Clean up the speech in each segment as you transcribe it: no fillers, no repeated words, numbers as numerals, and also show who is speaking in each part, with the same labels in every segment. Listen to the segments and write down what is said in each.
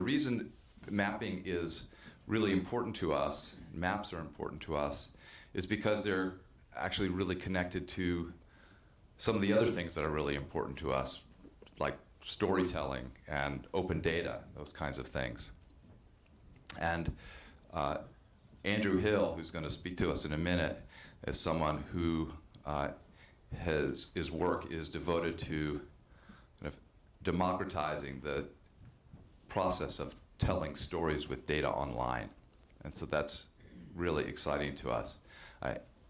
Speaker 1: The reason mapping is really important to us, maps are important to us, is because they're actually really connected to some of the other things that are really important to us, like storytelling and open data, those kinds of things. And Andrew Hill, who's going to speak to us in a minute, is someone who his work is devoted to kind of democratizing the process of telling stories with data online. And so that's really exciting to us.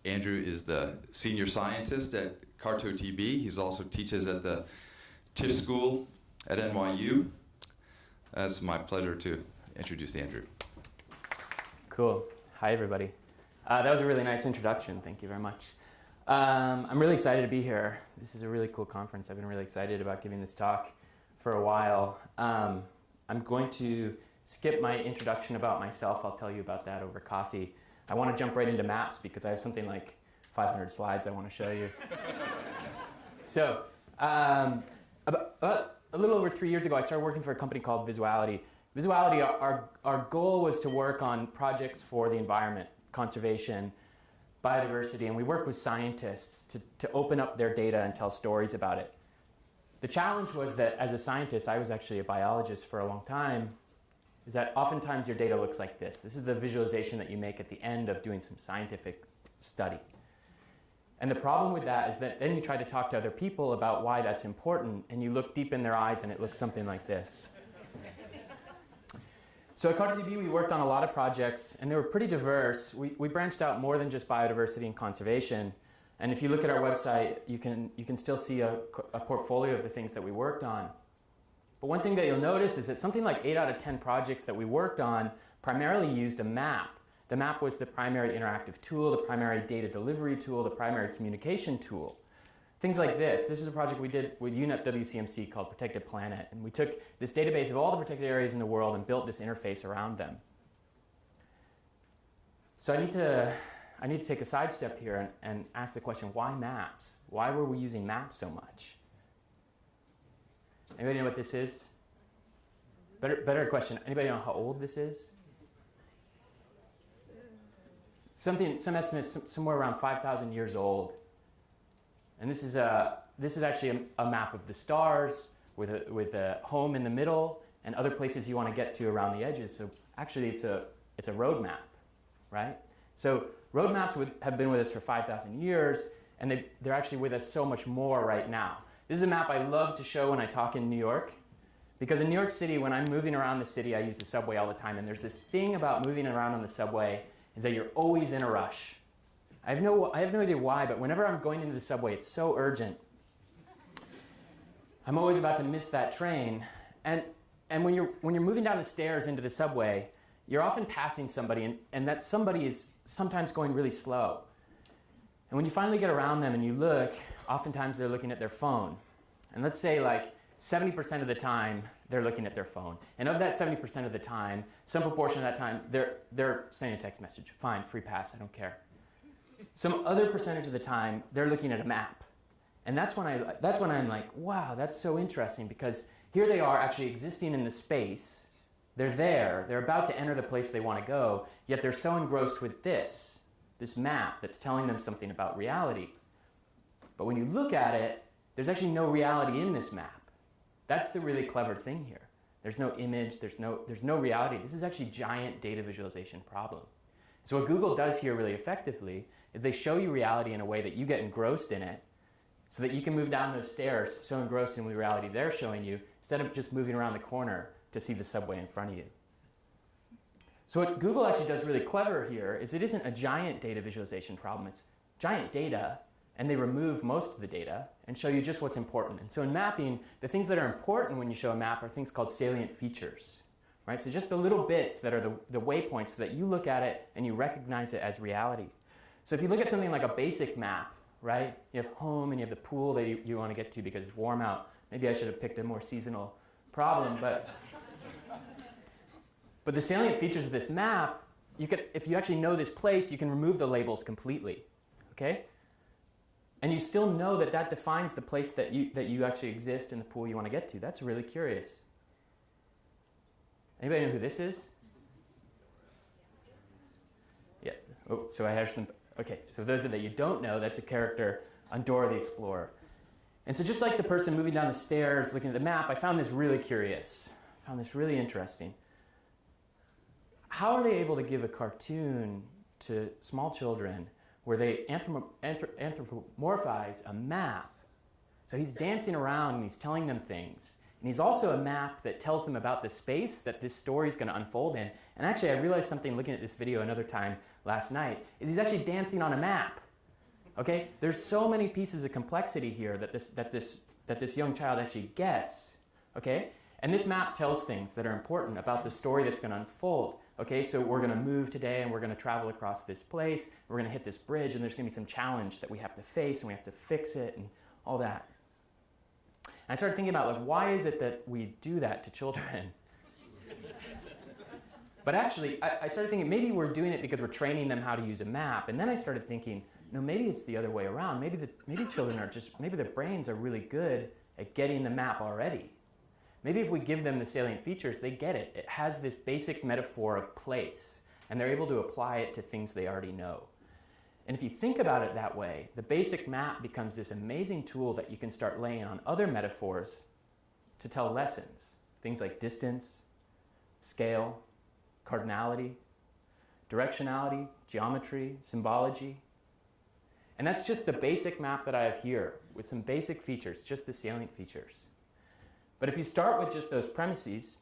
Speaker 1: Andrew is the senior scientist at CartoTB. He also teaches at the Tisch School at NYU. It's my pleasure to introduce Andrew.
Speaker 2: Cool. Hi, everybody. That was a really nice introduction. Thank you very much. I'm really excited to be here. This is a really cool conference. I've been really excited about giving this talk for a while. I'm going to skip my introduction about myself. I'll tell you about that over coffee. I want to jump right into maps because I have something like 500 slides I want to show you. So, about a little over 3 years ago, I started working for a company called Visuality. Visuality, our goal was to work on projects for the environment, conservation, biodiversity, and we work with scientists to open up their data and tell stories about it. The challenge was that as a scientist, I was actually a biologist for a long time, is that oftentimes your data looks like this. This is the visualization that you make at the end of doing some scientific study. And the problem with that is that then you try to talk to other people about why that's important, and you look deep in their eyes and it looks something like this. So at CartoTB, we worked on a lot of projects, and they were pretty diverse. We branched out more than just biodiversity and conservation. And if you look at our website, you can still see a portfolio of the things that we worked on. But one thing that you'll notice is that something like 8 out of 10 projects that we worked on primarily used a map. The map was the primary interactive tool, the primary data delivery tool, the primary communication tool. Things like this. This is a project we did with UNEP WCMC called Protected Planet. And we took this database of all the protected areas in the world and built this interface around them. So I need to take a sidestep here and ask the question, why maps? Why were we using maps so much? Anybody know what this is? Better question. Anybody know how old this is? Some estimates somewhere around 5,000 years old. And this is actually a map of the stars with a home in the middle and other places you want to get to around the edges. So actually it's a road map, right? So road maps have been with us for 5,000 years, and they're actually with us so much more right now. This is a map I love to show when I talk in New York, because in New York City, when I'm moving around the city, I use the subway all the time, and there's this thing about moving around on the subway is that you're always in a rush. I have no idea why, but whenever I'm going into the subway, it's so urgent. I'm always about to miss that train, and when you're moving down the stairs into the subway, you're often passing somebody, and that somebody is sometimes going really slow. And when you finally get around them and you look, oftentimes they're looking at their phone. And let's say like 70% of the time, they're looking at their phone. And of that 70% of the time, some proportion of that time, they're sending a text message. Fine, free pass, I don't care. Some other percentage of the time, they're looking at a map. And that's when I'm like, wow, that's so interesting, because here they are actually existing in the space. They're there, they're about to enter the place they want to go, yet they're so engrossed with this map that's telling them something about reality. But when you look at it, there's actually no reality in this map. That's the really clever thing here. There's no image, there's no reality. This is actually a giant data visualization problem. So what Google does here really effectively is they show you reality in a way that you get engrossed in it, so that you can move down those stairs so engrossed in the reality they're showing you, instead of just moving around the corner to see the subway in front of you. So what Google actually does really clever here is it isn't a giant data visualization problem. It's giant data, and they remove most of the data and show you just what's important. And so in mapping, the things that are important when you show a map are things called salient features, right? So just the little bits that are the waypoints, so that you look at it and you recognize it as reality. So if you look at something like a basic map, right? You have home and you have the pool that you want to get to because it's warm out. Maybe I should have picked a more seasonal problem, but the salient features of this map, if you actually know this place, you can remove the labels completely, okay? And you still know that defines the place that you actually exist in the pool you want to get to. That's really curious. Anybody know who this is? Yeah. Oh, so I have some. Okay, so those that you don't know, that's a character on Dora the Explorer. And so just like the person moving down the stairs looking at the map, I found this really curious. I found this really interesting. How are they able to give a cartoon to small children where they anthropomorphize a map? So he's dancing around and he's telling them things. And he's also a map that tells them about the space that this story is going to unfold in. And actually, I realized something looking at this video another time last night, is he's actually dancing on a map. Okay? There's so many pieces of complexity here that this young child actually gets. Okay? And this map tells things that are important about the story that's going to unfold. Okay, so we're going to move today and we're going to travel across this place. We're going to hit this bridge and there's going to be some challenge that we have to face and we have to fix it and all that. And I started thinking about, like, why is it that we do that to children? But actually, I started thinking maybe we're doing it because we're training them how to use a map. And then I started thinking, no, maybe it's the other way around. Maybe children are maybe their brains are really good at getting the map already. Maybe if we give them the salient features, they get it. It has this basic metaphor of place, and they're able to apply it to things they already know. And if you think about it that way, the basic map becomes this amazing tool that you can start laying on other metaphors to tell lessons. Things like distance, scale, cardinality, directionality, geometry, symbology. And that's just the basic map that I have here with some basic features, just the salient features. But if you start with just those premises,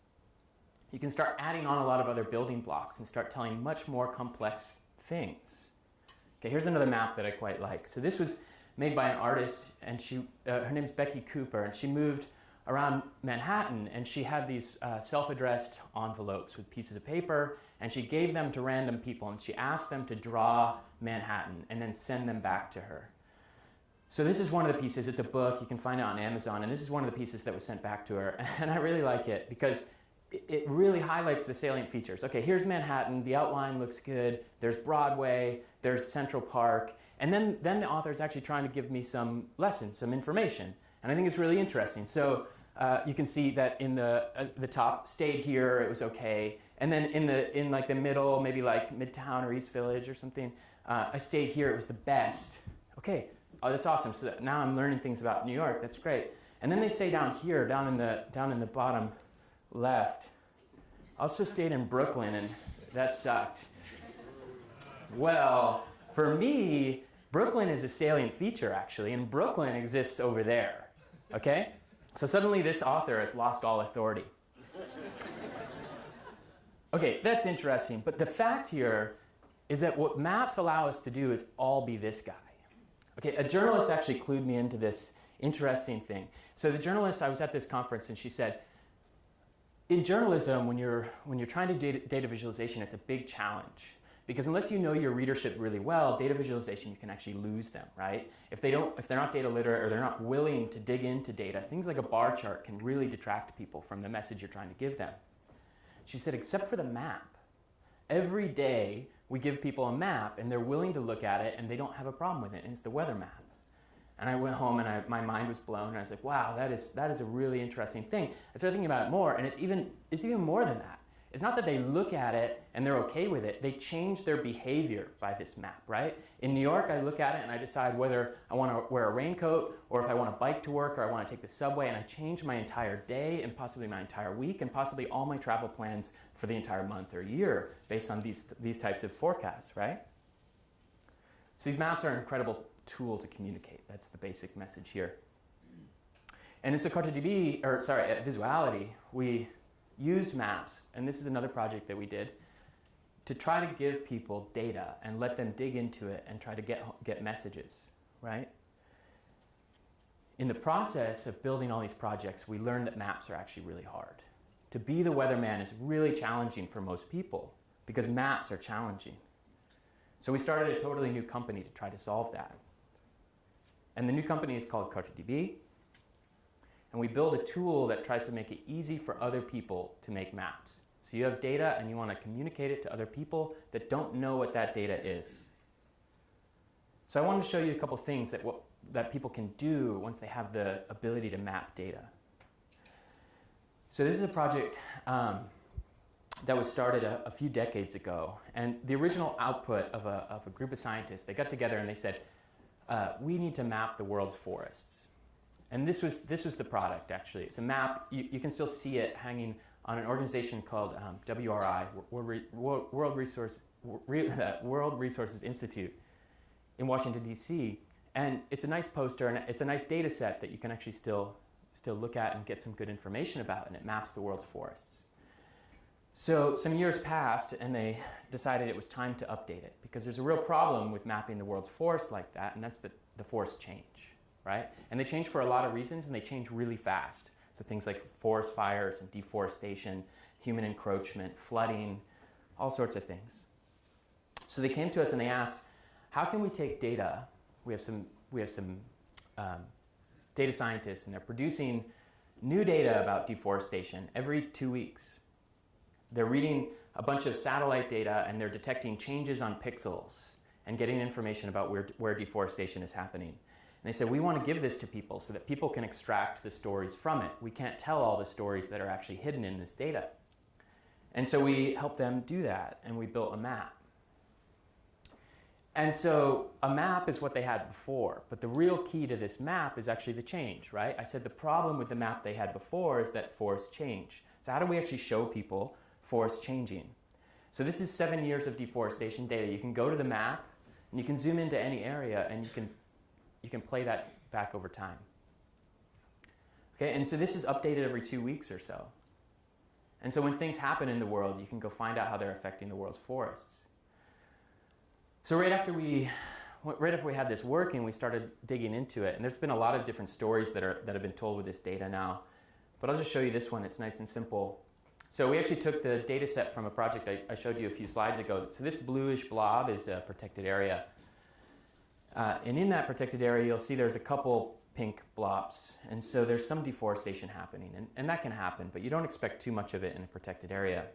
Speaker 2: you can start adding on a lot of other building blocks and start telling much more complex things. Okay, here's another map that I quite like. So this was made by an artist, and her name's Becky Cooper, and she moved around Manhattan, and she had these self-addressed envelopes with pieces of paper, and she gave them to random people, and she asked them to draw Manhattan and then send them back to her. So this is one of the pieces. It's a book. You can find it on Amazon. And this is one of the pieces that was sent back to her. And I really like it because it really highlights the salient features. Okay, here's Manhattan. The outline looks good. There's Broadway. There's Central Park. And then the author is actually trying to give me some lessons, some information. And I think it's really interesting. So you can see that in the top, stayed here, it was okay. And then in like the middle, maybe like Midtown or East Village or something, I stayed here, it was the best. Okay. Oh, that's awesome. So now I'm learning things about New York. That's great. And then they say down here, down in the bottom left, I also stayed in Brooklyn, and that sucked. Well, for me, Brooklyn is a salient feature, actually, and Brooklyn exists over there. Okay? So suddenly this author has lost all authority. Okay, that's interesting. But the fact here is that what maps allow us to do is all be this guy. Okay, a journalist actually clued me into this interesting thing. So the journalist, I was at this conference, and she said, in journalism, when you're trying to do data visualization, it's a big challenge. Because unless you know your readership really well, data visualization, you can actually lose them, right? If they're not data literate or they're not willing to dig into data, things like a bar chart can really detract people from the message you're trying to give them. She said, except for the map. Every day, we give people a map, and they're willing to look at it, and they don't have a problem with it, and it's the weather map. And I went home, and my mind was blown, and I was like, wow, that is a really interesting thing. I started thinking about it more, and it's even more than that. It's not that they look at it and they're okay with it. They change their behavior by this map, right? In New York, I look at it and I decide whether I want to wear a raincoat or if I want to bike to work or I want to take the subway, and I change my entire day and possibly my entire week and possibly all my travel plans for the entire month or year based on these types of forecasts, right? So these maps are an incredible tool to communicate. That's the basic message here. And in Visuality, we used maps, and this is another project that we did, to try to give people data and let them dig into it and try to get messages, right? In the process of building all these projects, we learned that maps are actually really hard. To be the weatherman is really challenging for most people because maps are challenging. So we started a totally new company to try to solve that. And the new company is called CartoDB. And we build a tool that tries to make it easy for other people to make maps. So you have data and you want to communicate it to other people that don't know what that data is. So I wanted to show you a couple things that people can do once they have the ability to map data. So this is a project that was started a few decades ago. And the original output of a group of scientists, they got together and they said, we need to map the world's forests. And this was the product, actually. It's a map. You can still see it hanging on an organization called WRI, World Resources Institute in Washington, D.C. And it's a nice poster, and it's a nice data set that you can actually still look at and get some good information about, and it maps the world's forests. So some years passed, and they decided it was time to update it, because there's a real problem with mapping the world's forests like that, and that's that the forests change, right? And they change for a lot of reasons, and they change really fast. So things like forest fires and deforestation, human encroachment, flooding, all sorts of things. So they came to us and they asked, how can we take data? We have some data scientists, and they're producing new data about deforestation every 2 weeks. They're reading a bunch of satellite data, and they're detecting changes on pixels and getting information about where deforestation is happening. And they said, we want to give this to people so that people can extract the stories from it. We can't tell all the stories that are actually hidden in this data. And so we helped them do that, and we built a map. And so a map is what they had before, but the real key to this map is actually the change, right? I said the problem with the map they had before is that forests change. So how do we actually show people forests changing? So this is 7 years of deforestation data. You can go to the map, and you can zoom into any area, and you can play that back over time. Okay, and so this is updated every 2 weeks or so. And so when things happen in the world, you can go find out how they're affecting the world's forests. So right after we had this working, we started digging into it. And there's been a lot of different stories that have been told with this data now. But I'll just show you this one. It's nice and simple. So we actually took the data set from a project I showed you a few slides ago. So this bluish blob is a protected area. And in that protected area, you'll see there's a couple pink blobs. And so there's some deforestation happening. And that can happen, but you don't expect too much of it in a protected area.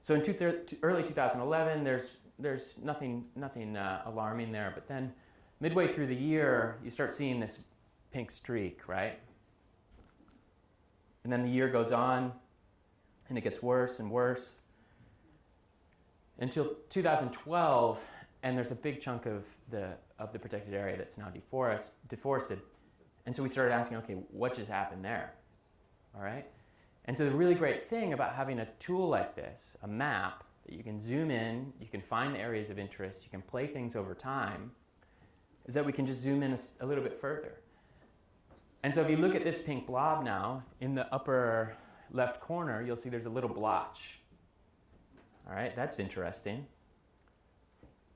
Speaker 2: So in early 2011, there's nothing alarming there. But then midway through the year, you start seeing this pink streak, right? And then the year goes on, and it gets worse and worse until 2012, and there's a big chunk of the protected area that's now deforested. And so we started asking, okay, what just happened there? All right? And so the really great thing about having a tool like this, a map, that you can zoom in, you can find the areas of interest, you can play things over time, is that we can just zoom in a little bit further. And so if you look at this pink blob now, in the upper left corner, you'll see there's a little blotch. All right, that's interesting.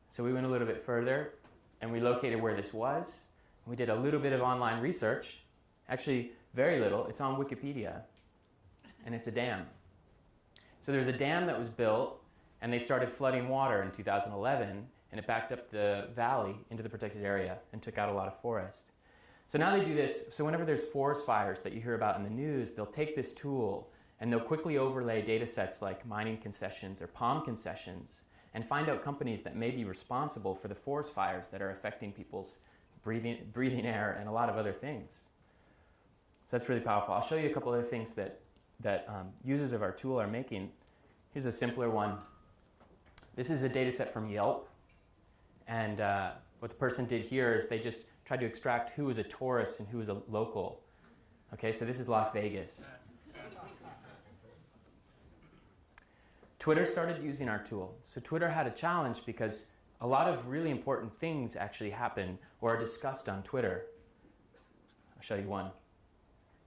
Speaker 2: So we went a little bit further, and we located where this was. We did a little bit of online research, actually very little. It's on Wikipedia, and it's a dam. So there's a dam that was built, and they started flooding water in 2011, and it backed up the valley into the protected area and took out a lot of forest. So now they do this, so whenever there's forest fires that you hear about in the news, they'll take this tool and they'll quickly overlay data sets like mining concessions or palm concessions and find out companies that may be responsible for the forest fires that are affecting people's breathing air and a lot of other things. So that's really powerful. I'll show you a couple other things that users of our tool are making. Here's a simpler one. This is a data set from Yelp. And what the person did here is they just tried to extract who was a tourist and who was a local. Okay, so this is Las Vegas. Twitter started using our tool. So Twitter had a challenge because a lot of really important things actually happen or are discussed on Twitter. I'll show you one.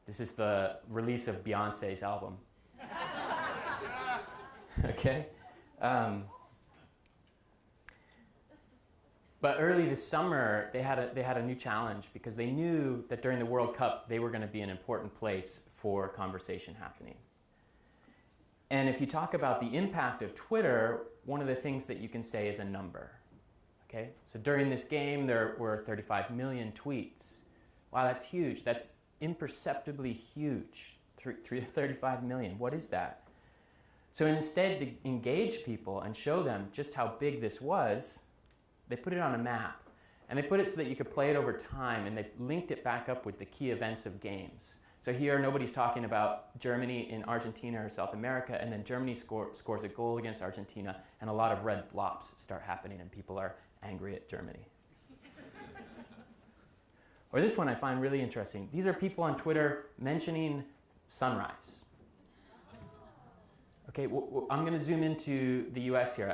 Speaker 2: This is the release of Beyonce's album. Okay? But early this summer, they had a new challenge because they knew that during the World Cup, they were going to be an important place for conversation happening. And if you talk about the impact of Twitter, one of the things that you can say is a number. Okay? So during this game, there were 35 million tweets. Wow, that's huge. That's imperceptibly huge. 35 million. What is that? So instead, to engage people and show them just how big this was, they put it on a map. And they put it so that you could play it over time, and they linked it back up with the key events of games. So here, nobody's talking about Germany in Argentina or South America, and then Germany scores a goal against Argentina, and a lot of red blops start happening, and people are angry at Germany. Or this one I find really interesting. These are people on Twitter mentioning sunrise. Okay, I'm going to zoom into the US here.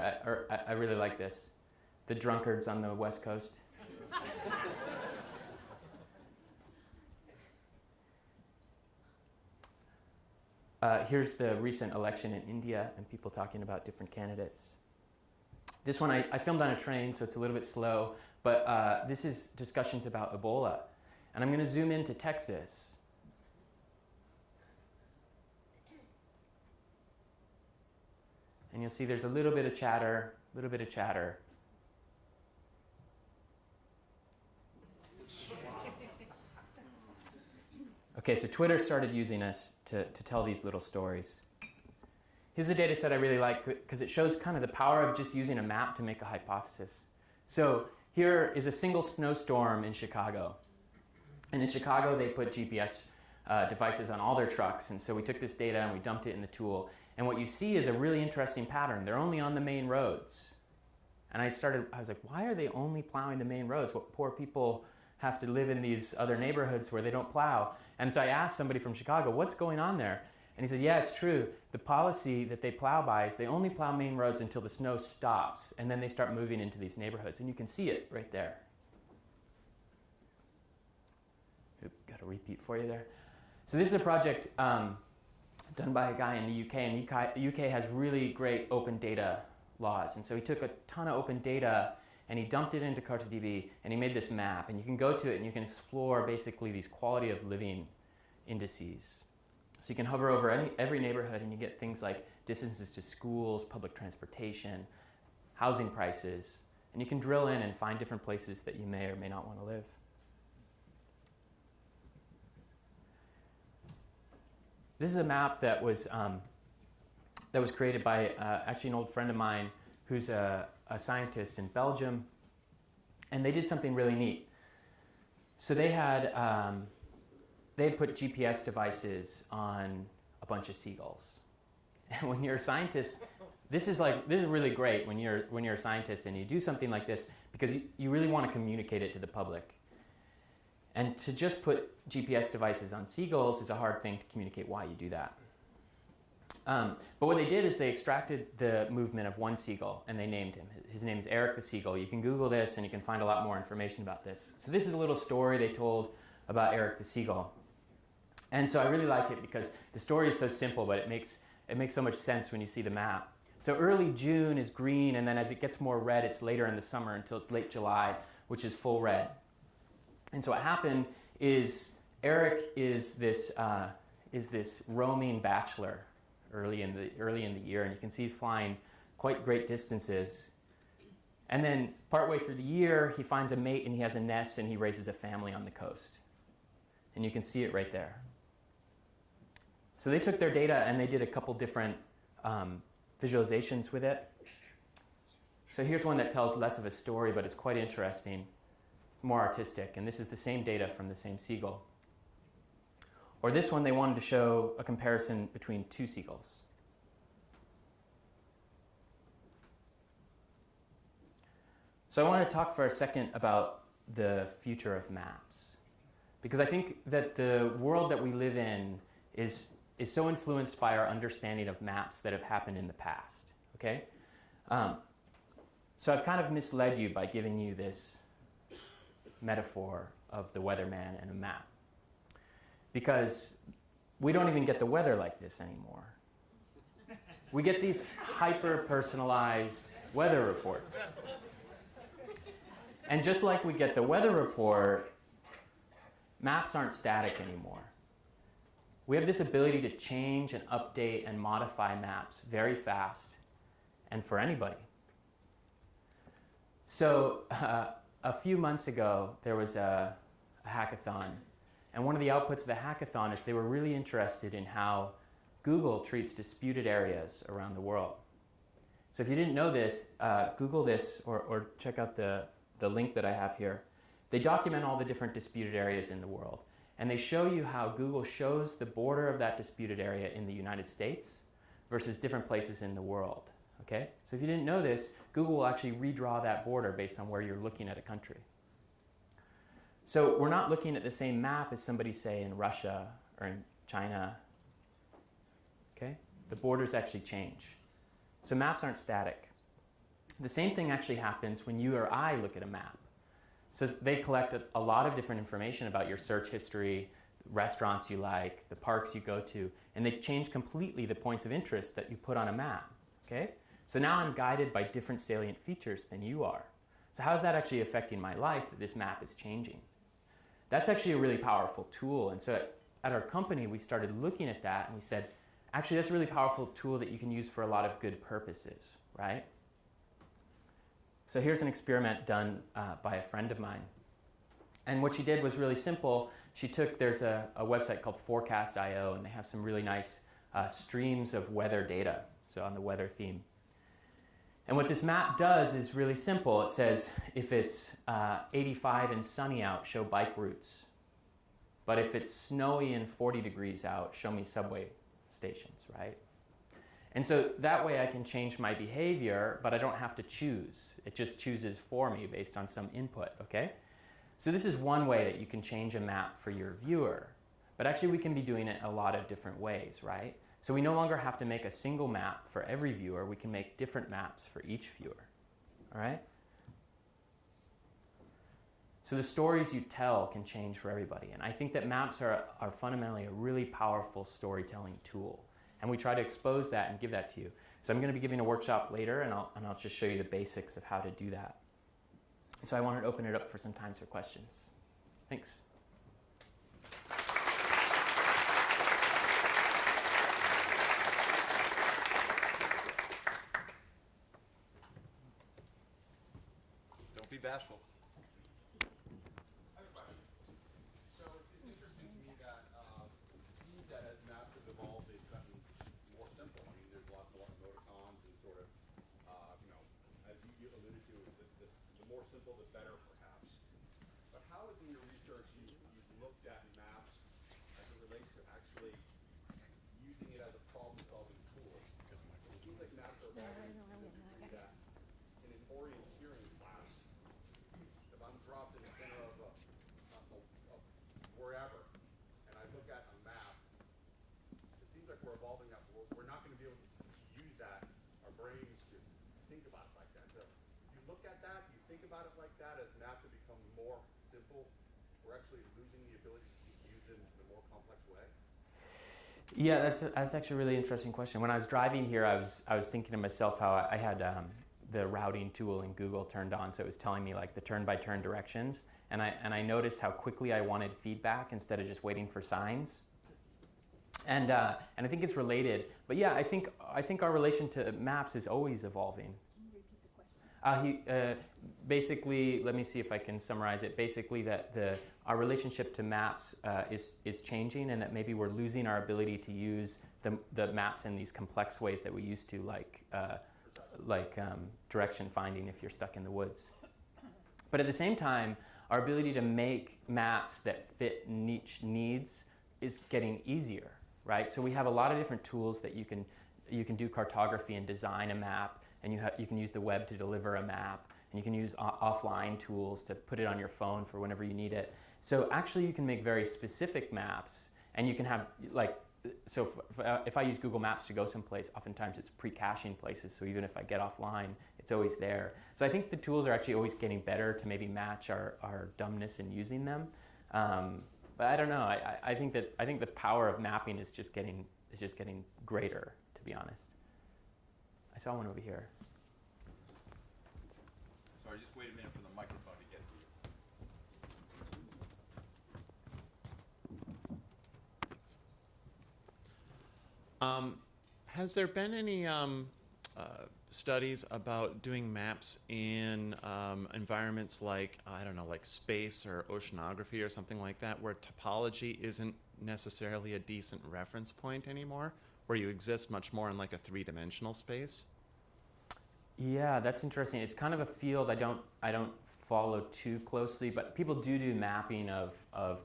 Speaker 2: I really like this. The drunkards on the West Coast. Here's the recent election in India and people talking about different candidates. This one I filmed on a train, so it's a little bit slow, but this is discussions about Ebola. And I'm going to zoom into Texas. And you'll see there's a little bit of chatter, a little bit of chatter. Okay, so Twitter started using us to tell these little stories. Here's a data set I really like because it shows kind of the power of just using a map to make a hypothesis. So here is a single snowstorm in Chicago. And in Chicago, they put GPS devices on all their trucks. And so we took this data and we dumped it in the tool. And what you see is a really interesting pattern. They're only on the main roads. And I was like, why are they only plowing the main roads? What poor people have to live in these other neighborhoods where they don't plow. And so I asked somebody from Chicago, what's going on there? And he said, yeah, it's true. The policy that they plow by is they only plow main roads until the snow stops, and then they start moving into these neighborhoods. And you can see it right there. Oop, got a repeat for you there. So this is a project done by a guy in the UK, and the UK has really great open data laws. And so he took a ton of open data and he dumped it into CartoDB, and he made this map. And you can go to it, and you can explore basically these quality of living indices. So you can hover over every neighborhood, and you get things like distances to schools, public transportation, housing prices. And you can drill in and find different places that you may or may not want to live. This is a map that was created by actually an old friend of mine who's a scientist in Belgium, and they did something really neat. So they had put GPS devices on a bunch of seagulls. And when you're a scientist, this is really great when you're a scientist and you do something like this because you really want to communicate it to the public. And to just put GPS devices on seagulls is a hard thing to communicate why you do that. But what they did is they extracted the movement of one seagull and they named him. His name is Eric the Seagull. You can Google this and you can find a lot more information about this. So this is a little story they told about Eric the Seagull. And so I really like it because the story is so simple, but it makes so much sense when you see the map. So early June is green, and then as it gets more red, it's later in the summer until it's late July, which is full red. And so what happened is Eric is this roaming bachelor early in the year, and you can see he's flying quite great distances. And then partway through the year, he finds a mate and he has a nest and he raises a family on the coast. And you can see it right there. So they took their data and they did a couple different visualizations with it. So here's one that tells less of a story, but it's quite interesting, more artistic. And this is the same data from the same seagull. Or this one, they wanted to show a comparison between two seagulls. So I want to talk for a second about the future of maps. Because I think that the world that we live in is so influenced by our understanding of maps that have happened in the past, okay? So I've kind of misled you by giving you this metaphor of the weatherman and a map. Because we don't even get the weather like this anymore. We get these hyper-personalized weather reports. And just like we get the weather report, maps aren't static anymore. We have this ability to change and update and modify maps very fast and for anybody. So a few months ago, there was a hackathon. And one of the outputs of the hackathon is they were really interested in how Google treats disputed areas around the world. So if you didn't know this, Google this or check out the link that I have here. They document all the different disputed areas in the world. And they show you how Google shows the border of that disputed area in the United States versus different places in the world. Okay? So if you didn't know this, Google will actually redraw that border based on where you're looking at a country. So we're not looking at the same map as somebody, say, in Russia or in China. Okay? The borders actually change. So maps aren't static. The same thing actually happens when you or I look at a map. So they collect a lot of different information about your search history, restaurants you like, the parks you go to, and they change completely the points of interest that you put on a map. Okay? So now I'm guided by different salient features than you are. So how is that actually affecting my life that this map is changing? That's actually a really powerful tool. And so at our company, we started looking at that and we said, actually, that's a really powerful tool that you can use for a lot of good purposes, right? So here's an experiment done by a friend of mine. And what she did was really simple. She took, there's a website called Forecast.io, and they have some really nice streams of weather data, so on the weather theme. And what this map does is really simple. It says, if it's 85 and sunny out, show bike routes. But if it's snowy and 40 degrees out, show me subway stations, right? And so that way I can change my behavior, but I don't have to choose. It just chooses for me based on some input, okay? So this is one way that you can change a map for your viewer. But actually we can be doing it a lot of different ways, right? So we no longer have to make a single map for every viewer. We can make different maps for each viewer, all right? So the stories you tell can change for everybody. And I think that maps are fundamentally a really powerful storytelling tool. And we try to expose that and give that to you. So I'm going to be giving a workshop later, and I'll just show you the basics of how to do that. So I wanted to open it up for some time for questions. Thanks.
Speaker 1: Don't be bashful.
Speaker 2: Yeah, that's actually a really interesting question. When I was driving here, I was thinking to myself how I had the routing tool in Google turned on, so it was telling me like the turn-by-turn directions, and I noticed how quickly I wanted feedback instead of just waiting for signs. And I think it's related. But yeah, I think our relation to maps is always evolving.
Speaker 3: Can you repeat the question?
Speaker 2: Basically, let me see if I can summarize it. Basically, that our relationship to maps is changing, and that maybe we're losing our ability to use the maps in these complex ways that we used to, like direction finding if you're stuck in the woods. But at the same time, our ability to make maps that fit niche needs is getting easier, right? So we have a lot of different tools that you can do cartography and design a map, and you can use the web to deliver a map, and you can use offline tools to put it on your phone for whenever you need it. So actually you can make very specific maps, and you can have so if I use Google Maps to go someplace, oftentimes it's pre-caching places, so even if I get offline, it's always there. So I think the tools are actually always getting better to maybe match our dumbness in using them. But I don't know. I think the power of mapping is just getting greater, to be honest. I saw one over here.
Speaker 1: Sorry, just wait a minute for the microphone to get to you.
Speaker 4: Has there been any studies about doing maps in environments like, I don't know, like space or oceanography or something like that, where topology isn't necessarily a decent reference point anymore, where you exist much more in like a three-dimensional space?
Speaker 2: Yeah, that's interesting. It's kind of a field I don't follow too closely, but people do mapping of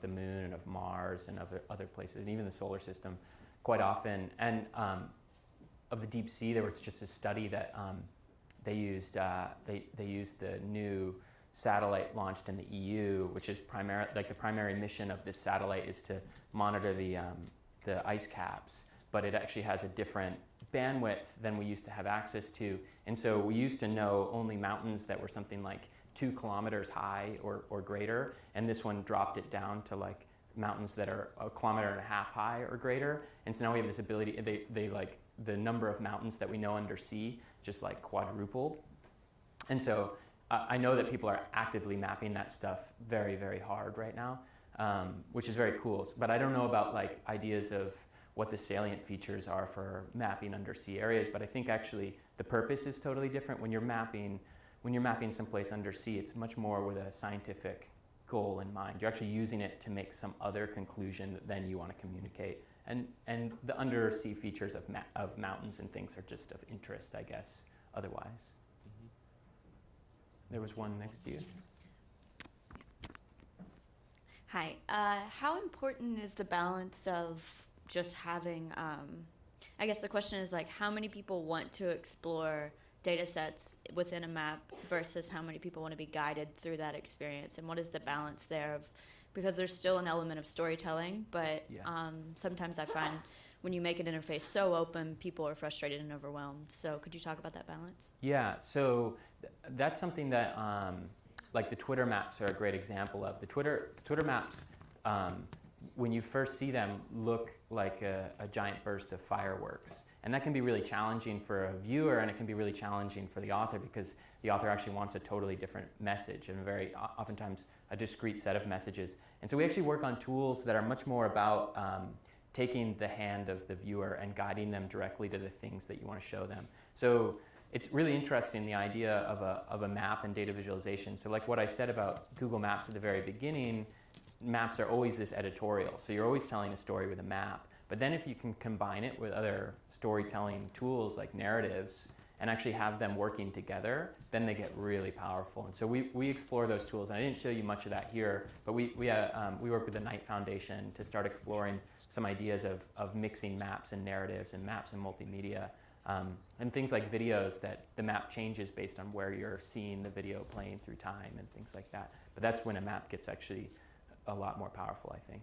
Speaker 2: the moon and of Mars and other places, and even the solar system quite often. And of the deep sea, there was just a study that they used the new satellite launched in the EU, which is the primary mission of this satellite is to monitor the ice caps, but it actually has a different bandwidth than we used to have access to. And so we used to know only mountains that were something like 2 kilometers high or greater, and this one dropped it down to like mountains that are 1.5 kilometers high or greater. And so now we have this ability, they like the number of mountains that we know undersea just like quadrupled. And so I know that people are actively mapping that stuff very, very hard right now, which is very cool. But I don't know about like ideas of what the salient features are for mapping undersea areas. But I think actually the purpose is totally different. When you're mapping someplace undersea, it's much more with a scientific goal in mind. You're actually using it to make some other conclusion that then you want to communicate. And the undersea features of mountains and things are just of interest, I guess, otherwise. Mm-hmm. There was one next to you.
Speaker 5: Hi. How important is the balance of just having, I guess the question is like, how many people want to explore data sets within a map versus how many people want to be guided through that experience? And what is the balance there of, because there's still an element of storytelling, but
Speaker 2: Yeah.
Speaker 5: Sometimes I find when you make an interface so open, people are frustrated and overwhelmed. So could you talk about that balance?
Speaker 2: Yeah, so that's something that, like the Twitter maps are a great example of. The Twitter maps, when you first see them, look like a giant burst of fireworks. And that can be really challenging for a viewer, and it can be really challenging for the author because the author actually wants a totally different message and very oftentimes a discrete set of messages. And so we actually work on tools that are much more about taking the hand of the viewer and guiding them directly to the things that you want to show them. So it's really interesting, the idea of a map and data visualization. So like what I said about Google Maps at the very beginning, maps are always this editorial. So you're always telling a story with a map. But then if you can combine it with other storytelling tools like narratives and actually have them working together, then they get really powerful. And so we explore those tools. And I didn't show you much of that here, but we work with the Knight Foundation to start exploring some ideas of mixing maps and narratives and maps and multimedia. And things like videos that the map changes based on where you're seeing the video playing through time and things like that. But that's when a map gets actually a lot more powerful, I think.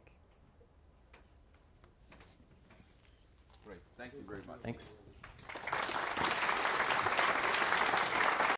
Speaker 1: Great. Thank you very much.
Speaker 2: Thanks.